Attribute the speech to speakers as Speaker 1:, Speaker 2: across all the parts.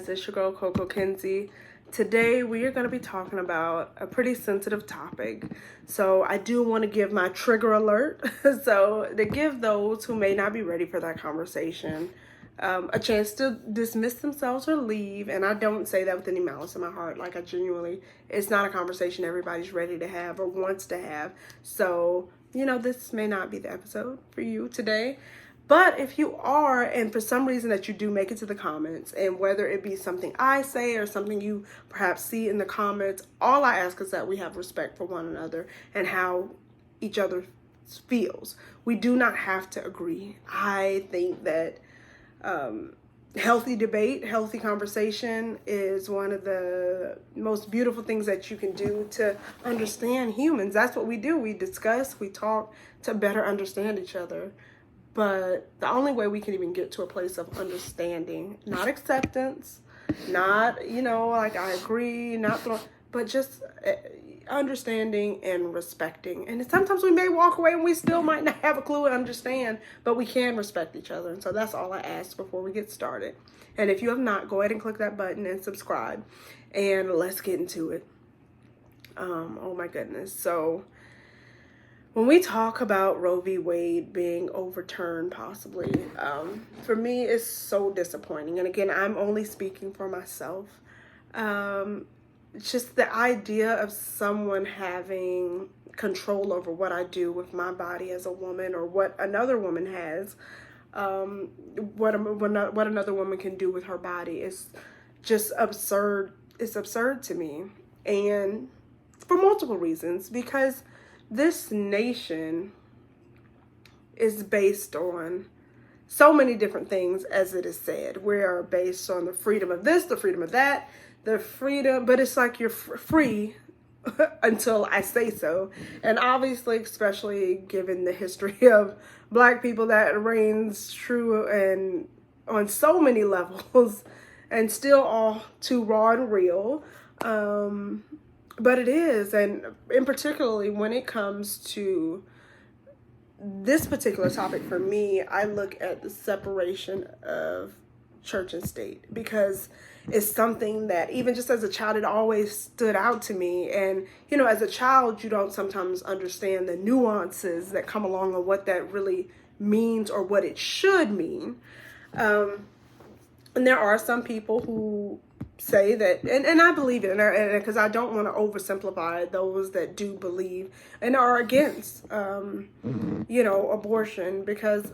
Speaker 1: it's your girl Coco Kinsey. Today we are going to be talking about a pretty sensitive topic. So I do want to give my trigger alert. So to give those who may not be ready for that conversation a chance to dismiss themselves or leave. And I don't say that with any malice in my heart. Like I genuinely, it's not a conversation everybody's ready to have or wants to have. So, this may not be the episode for you today. But if you are, and for some reason that you do make it to the comments, and whether it be something I say or something you perhaps see in the comments, all I ask is that we have respect for one another and how each other feels. We do not have to agree. I think that healthy debate, healthy conversation is one of the most beautiful things that you can do to understand humans. That's what we do. We discuss, we talk to better understand each other. But the only way we can even get to a place of understanding, not acceptance, not, like I agree, but just understanding and respecting. And sometimes we may walk away and we still might not have a clue and understand, but we can respect each other. And so that's all I ask before we get started. And if you have not, go ahead and click that button and subscribe. And let's get into it. Oh my goodness. So when we talk about Roe v. Wade being overturned, possibly, for me, it's so disappointing. And again, I'm only speaking for myself. Just the idea of someone having control over what I do with my body as a woman, or what another woman has, what another woman can do with her body is just absurd. It's absurd to me, and for multiple reasons, because this nation is based on so many different things, as it is said. We are based on the freedom of this, the freedom of that, the freedom, but it's like you're free until I say so. And obviously, especially given the history of Black people, that reigns true and on so many levels and still all too raw and real. But it is, and in particularly when it comes to this particular topic for me, I look at the separation of church and state, because it's something that even just as a child, it always stood out to me. And, as a child, you don't sometimes understand the nuances that come along with what that really means or what it should mean. And there are some people who say that, and I believe it, and because I don't want to oversimplify those that do believe and are against, abortion, because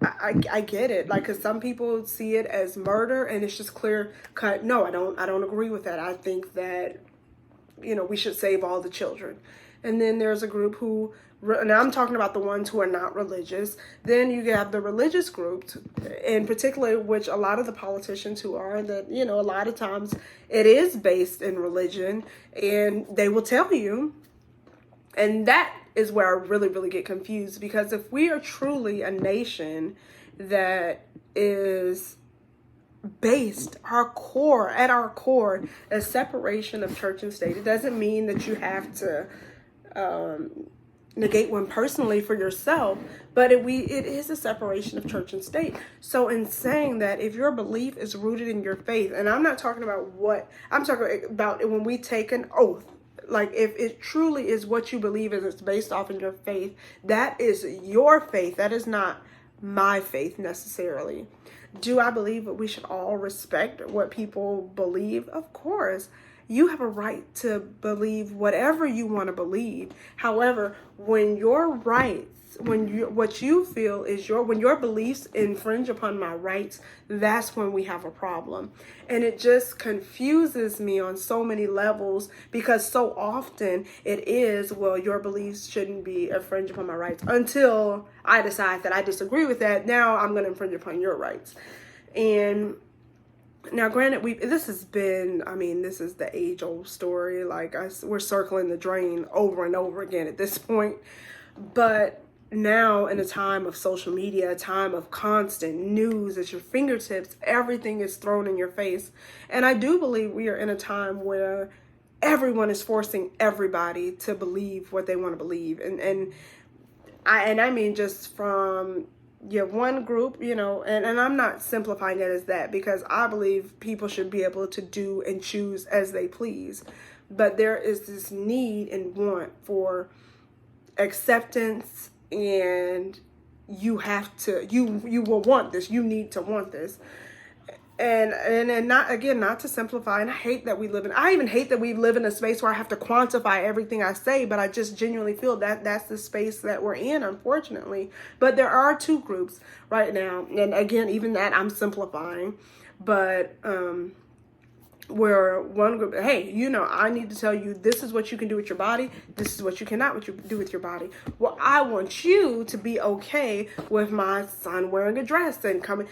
Speaker 1: I get it. Like, because some people see it as murder, and it's just clear cut. No, I don't agree with that. I think that, we should save all the children. And then there's a group who, and I'm talking about the ones who are not religious. Then you have the religious groups, in particular, which a lot of the politicians who are, that, a lot of times it is based in religion, and they will tell you. And that is where I really, really get confused, because if we are truly a nation that is based at our core, a separation of church and state, it doesn't mean that you have to negate one personally for yourself, but it is a separation of church and state. So in saying that, if your belief is rooted in your faith, and I'm not talking about I'm talking about when we take an oath, like if it truly is what you believe and it's based off in your faith, that is your faith. That is not my faith necessarily. Do I believe that we should all respect what people believe? Of course. You have a right to believe whatever you want to believe. However, when your rights, what you feel is when your beliefs infringe upon my rights, that's when we have a problem. And it just confuses me on so many levels, because so often it is, well, your beliefs shouldn't be infringe upon my rights until I decide that I disagree with that. Now I'm going to infringe upon your rights. And now, granted, this is the age-old story. Like, we're circling the drain over and over again at this point. But now, in a time of social media, a time of constant news at your fingertips, everything is thrown in your face. And I do believe we are in a time where everyone is forcing everybody to believe what they want to believe. And I mean, just from one group, and I'm not simplifying it as that, because I believe people should be able to do and choose as they please. But there is this need and want for acceptance, and you will want this. You need to want this. And not to simplify, and I even hate that we live in a space where I have to quantify everything I say, but I just genuinely feel that that's the space that we're in, unfortunately. But there are two groups right now, and again, even that I'm simplifying, but where one group, hey, I need to tell you, this is what you can do with your body, this is what you cannot do with your body. Well, I want you to be okay with my son wearing a dress and coming.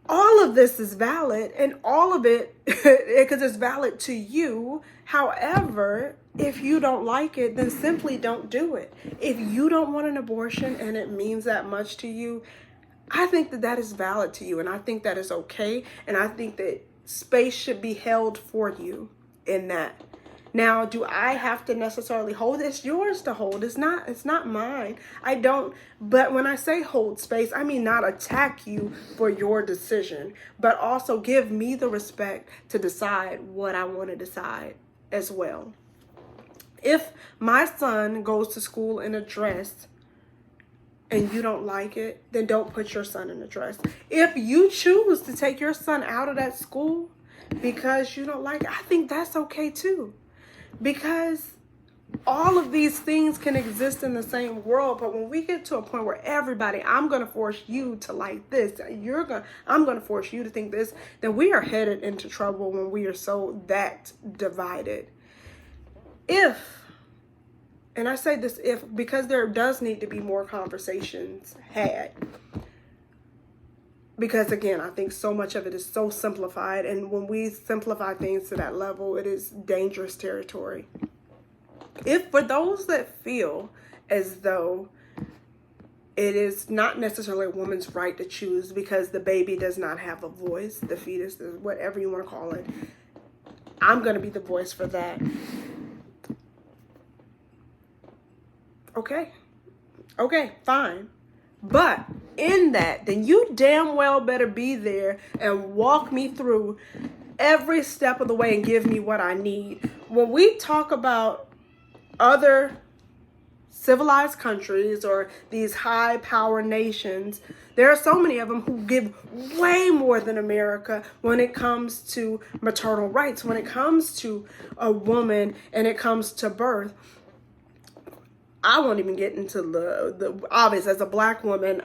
Speaker 1: All of this is valid, and all of it, because it's valid to you. However, if you don't like it, then simply don't do it. If you don't want an abortion and it means that much to you, I think that is valid to you, and I think that is okay, and I think that space should be held for you in that. Now, do I have to necessarily hold it? It's yours to hold. It's not mine. I don't, but when I say hold space, I mean not attack you for your decision, but also give me the respect to decide what I want to decide as well. If my son goes to school in a dress and you don't like it, then don't put your son in a dress. If you choose to take your son out of that school because you don't like it, I think that's okay too. Because all of these things can exist in the same world, but when we get to a point where I'm going to force you to like this, I'm going to force you to think this, then we are headed into trouble when we are so that divided. And I say this because there does need to be more conversations had. Because again, I think so much of it is so simplified, and when we simplify things to that level, it is dangerous territory. If for those that feel as though it is not necessarily a woman's right to choose because the baby does not have a voice, the fetus, whatever you want to call it, I'm going to be the voice for that. Okay, fine. But in that, then you damn well better be there and walk me through every step of the way and give me what I need. When we talk about other civilized countries or these high power nations, there are so many of them who give way more than America when it comes to maternal rights, when it comes to a woman and it comes to birth. I won't even get into the obvious. As a Black woman,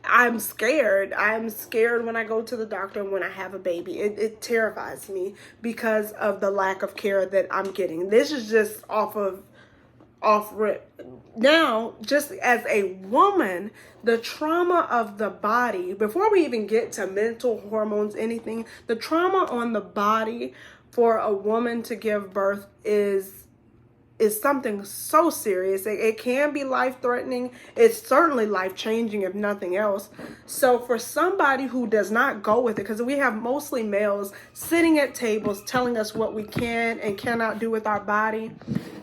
Speaker 1: I'm scared. I'm scared when I go to the doctor and when I have a baby. It terrifies me because of the lack of care that I'm getting. This is just off rip. Now, just as a woman, the trauma of the body, before we even get to mental hormones, anything, the trauma on the body for a woman to give birth is something so serious. It can be life-threatening. It's certainly life-changing, if nothing else. So for somebody who does not go with it, because we have mostly males sitting at tables telling us what we can and cannot do with our body,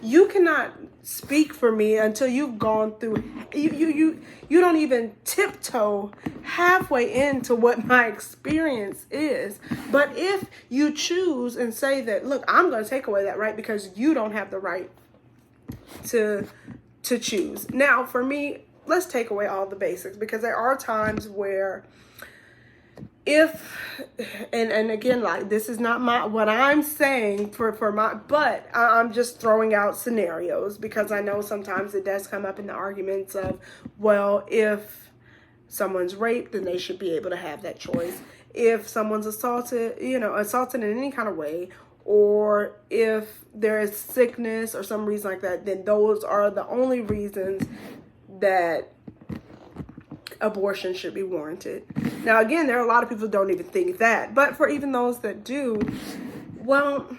Speaker 1: you cannot speak for me until you've gone through, you don't even tiptoe halfway into what my experience is. But if you choose and say that, look, I'm going to take away that right because you don't have the right to choose. Now, for me, let's take away all the basics, because there are times where and again, like, this is not what I'm saying but I'm just throwing out scenarios, because I know sometimes it does come up in the arguments of, well, if someone's raped, then they should be able to have that choice. If someone's assaulted in any kind of way, or if there is sickness or some reason like that, then those are the only reasons that abortion should be warranted. Now, again, there are a lot of people who don't even think that, but for even those that do, well,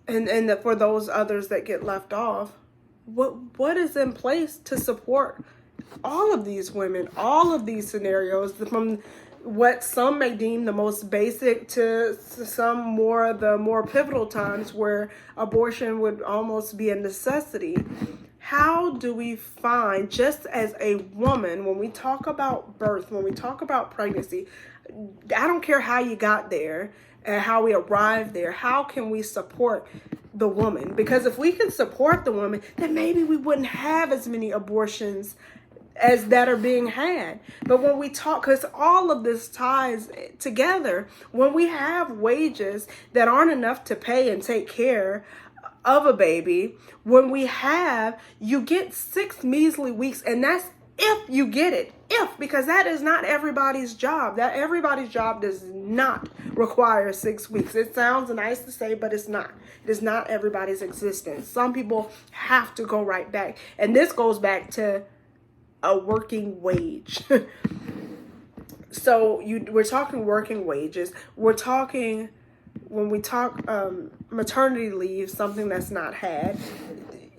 Speaker 1: and for those others that get left off, what is in place to support all of these women, all of these scenarios, from what some may deem the most basic to some the more pivotal times where abortion would almost be a necessity? how do we find, just as a woman, when we talk about birth, when we talk about pregnancy, I don't care how you got there and how we arrived there, how can we support the woman? Because if we can support the woman, then maybe we wouldn't have as many abortions as that are being had. But when we talk, because all of this ties together, when we have wages that aren't enough to pay and take care of a baby, when you get 6 measly weeks, and that's if you get it, because that is not everybody's job. That everybody's job does not require 6 weeks. It sounds nice to say, but it's not. It is not everybody's existence. Some people have to go right back. And this goes back to a working wage. So we're talking working wages. We're talking, when we talk maternity leave, something that's not had,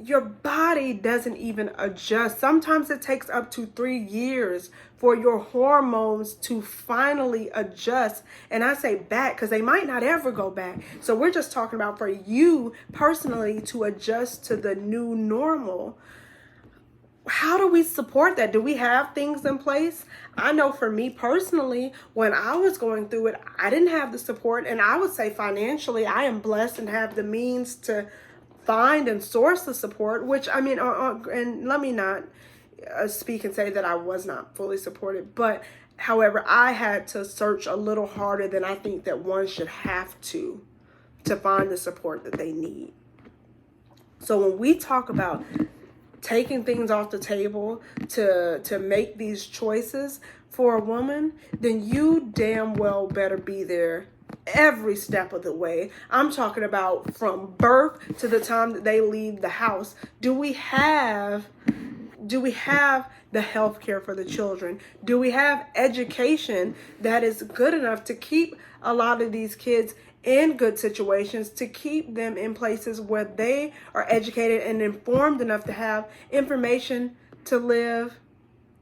Speaker 1: your body doesn't even adjust. Sometimes it takes up to 3 years for your hormones to finally adjust. And I say back because they might not ever go back. So we're just talking about for you personally to adjust to the new normal. How do we support that? Do we have things in place? I know for me personally, when I was going through it, I didn't have the support. And I would say financially, I am blessed and have the means to find and source the support, which I mean, and let me not speak and say that I was not fully supported. But however, I had to search a little harder than I think that one should have to find the support that they need. So when we talk about taking things off the table to make these choices for a woman, then you damn well better be there every step of the way. I'm talking about from birth to the time that they leave the house. Do we have the health care for the children? Do we have education that is good enough to keep a lot of these kids in good situations, to keep them in places where they are educated and informed enough to have information to live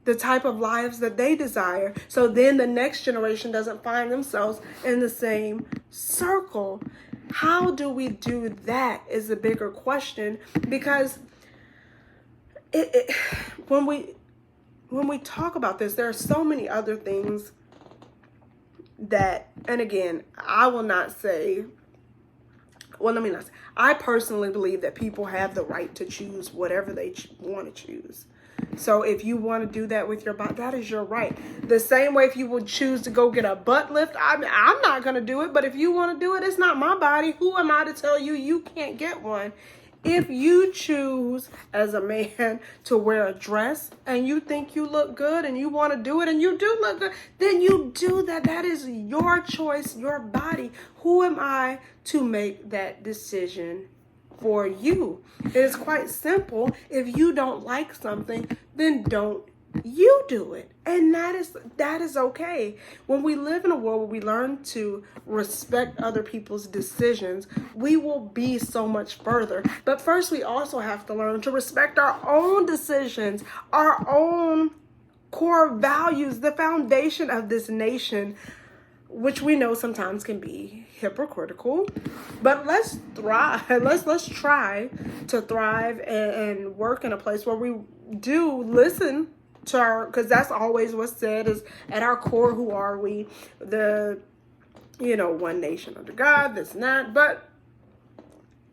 Speaker 1: the type of lives that they desire, so then the next generation doesn't find themselves in the same circle? How do we do that is a bigger question, because when we talk about this, there are so many other things that, and again, I will not say, well, let me not say, I personally believe that people have the right to choose whatever they want to choose. So if you want to do that with your body, that is your right. The same way if you would choose to go get a butt lift, I'm not going to do it. But if you want to do it, it's not my body. Who am I to tell you you can't get one? If you choose as a man to wear a dress and you think you look good and you want to do it and you do look good, then you do that. That is your choice, your body. Who am I to make that decision for you? It is quite simple. If you don't like something, then don't you do it. And that is okay. When we live in a world where we learn to respect other people's decisions, we will be so much further. But first, we also have to learn to respect our own decisions, our own core values, the foundation of this nation, which we know sometimes can be hypocritical. But let's thrive. Let's try to thrive and work in a place where we do listen to our, because that's always what's said, is at our core, who are we? One nation under God, this and that. But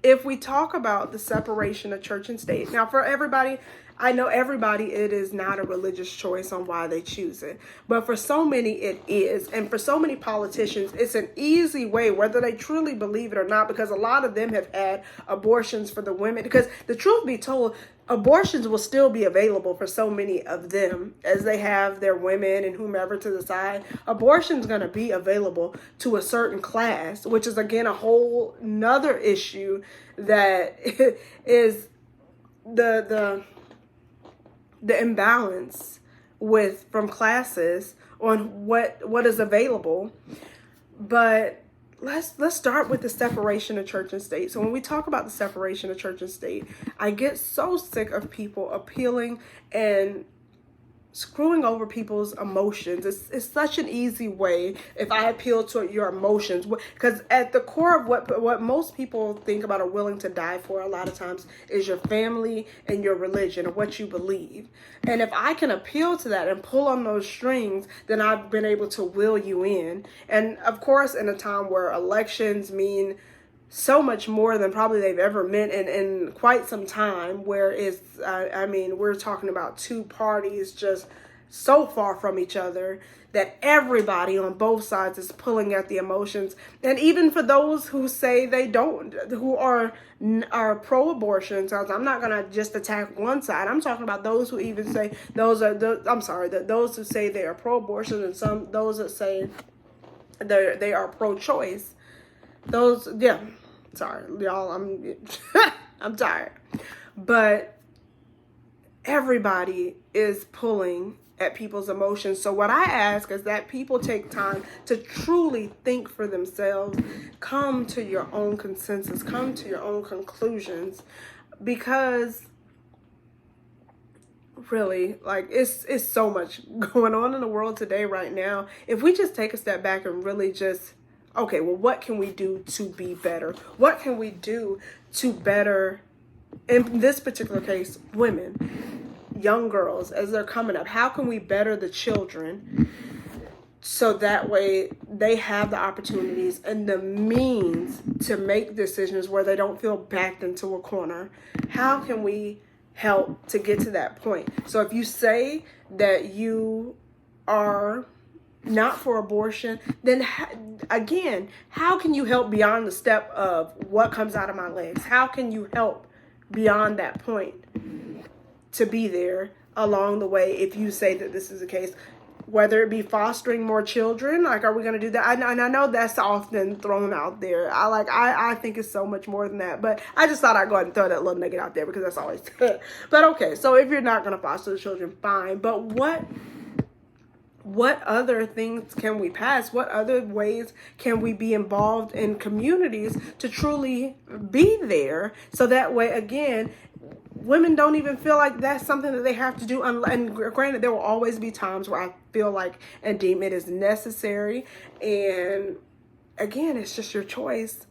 Speaker 1: if we talk about the separation of church and state, now for everybody, I know everybody, it is not a religious choice on why they choose it. But for so many, it is. And for so many politicians, it's an easy way, whether they truly believe it or not, because a lot of them have had abortions for the women. Because the truth be told, abortions will still be available for so many of them as they have their women and whomever to the side. Abortion's going to be available to a certain class, which is, again, a whole nother issue that is the imbalance from classes on what is available. But let's start with the separation of church and state. So when we talk about the separation of church and state, I get so sick of people appealing and screwing over people's emotions. It's such an easy way if I appeal to your emotions, because at the core of what most people think about or willing to die for a lot of times is your family and your religion or what you believe. And if I can appeal to that and pull on those strings, then I've been able to will you in. And of course, in a time where elections mean so much more than probably they've ever meant in quite some time, where it's, I mean, we're talking about two parties just so far from each other that everybody on both sides is pulling at the emotions. And even for those who say they don't, who are pro-abortion, so I'm not gonna just attack one side. I'm talking about those who even say those who say they are pro-abortion, and those that say they are pro-choice. Sorry, y'all, I'm tired. But everybody is pulling at people's emotions. So what I ask is that people take time to truly think for themselves, come to your own consensus, come to your own conclusions, because really, like, it's so much going on in the world today right now. If we just take a step back and really just, okay, well, what can we do to be better? What can we do to better, in this particular case, women, young girls, as they're coming up? How can we better the children so that way they have the opportunities and the means to make decisions where they don't feel backed into a corner? How can we help to get to that point? So if you say that you are not for abortion, then again, how can you help beyond the step of what comes out of my legs? How can you help beyond that point to be there along the way if you say that this is the case? Whether it be fostering more children, like, are we going to do that? And I know that's often thrown out there. I think it's so much more than that. But I just thought I'd go ahead and throw that little nugget out there because that's always good. But okay, so if you're not going to foster the children, fine. But what other things can we pass? What other ways can we be involved in communities to truly be there? So that way, again, women don't even feel like that's something that they have to do. And granted, there will always be times where I feel like and deem it is necessary. And again, it's just your choice.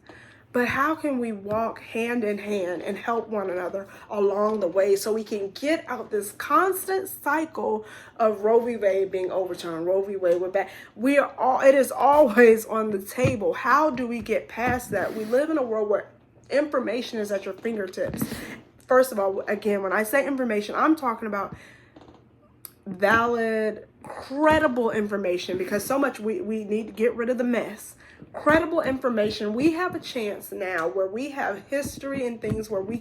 Speaker 1: But how can we walk hand in hand and help one another along the way so we can get out this constant cycle of Roe v. Wade being overturned, Roe v. Wade went back? It is always on the table. How do we get past that? We live in a world where information is at your fingertips. First of all, again, when I say information, I'm talking about valid, credible information, because so much we need to get rid of the mess. Credible information. We have a chance now where we have history and things where we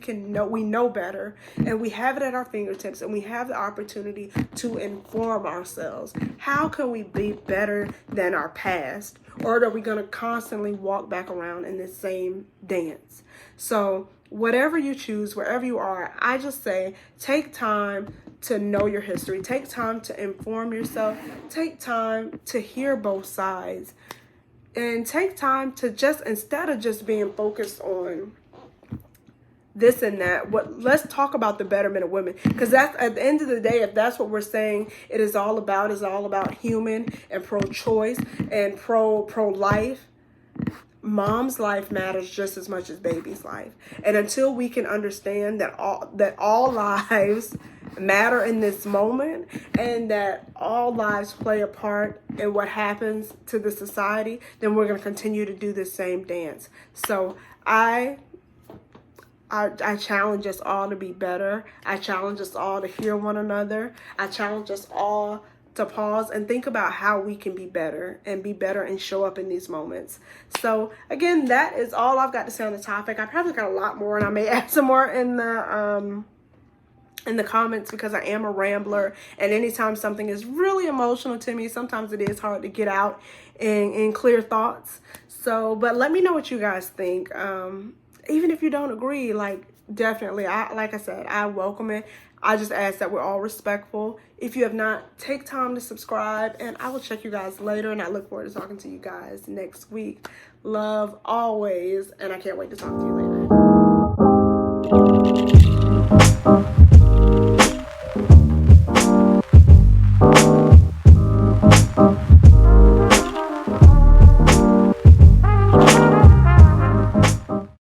Speaker 1: know better, and we have it at our fingertips, and we have the opportunity to inform ourselves. How can we be better than our past? Or are we going to constantly walk back around in the same dance? So whatever you choose, wherever you are, I just say take time to know your history. Take time to inform yourself. Take time to hear both sides. And take time to just, instead of just being focused on this and that, let's talk about the betterment of women. Because that's, at the end of the day, if that's what we're saying it is all about human and pro-choice and pro-life. Mom's life matters just as much as baby's life. And until we can understand that all lives matter in this moment, and that all lives play a part in what happens to the society, then we're going to continue to do the same dance. So I challenge us all to be better. I challenge us all to hear one another. I challenge us all to pause and think about how we can be better and show up in these moments. So again, that is all I've got to say on the topic. I probably got a lot more, and I may add some more in the comments, because I am a rambler, and anytime something is really emotional to me, sometimes it is hard to get out in clear thoughts. So, but let me know what you guys think. Even if you don't agree, definitely, like I said, I welcome it. I just ask that we're all respectful. If you have not, take time to subscribe, and I will check you guys later, and I look forward to talking to you guys next week. Love always, and I can't wait to talk to you later.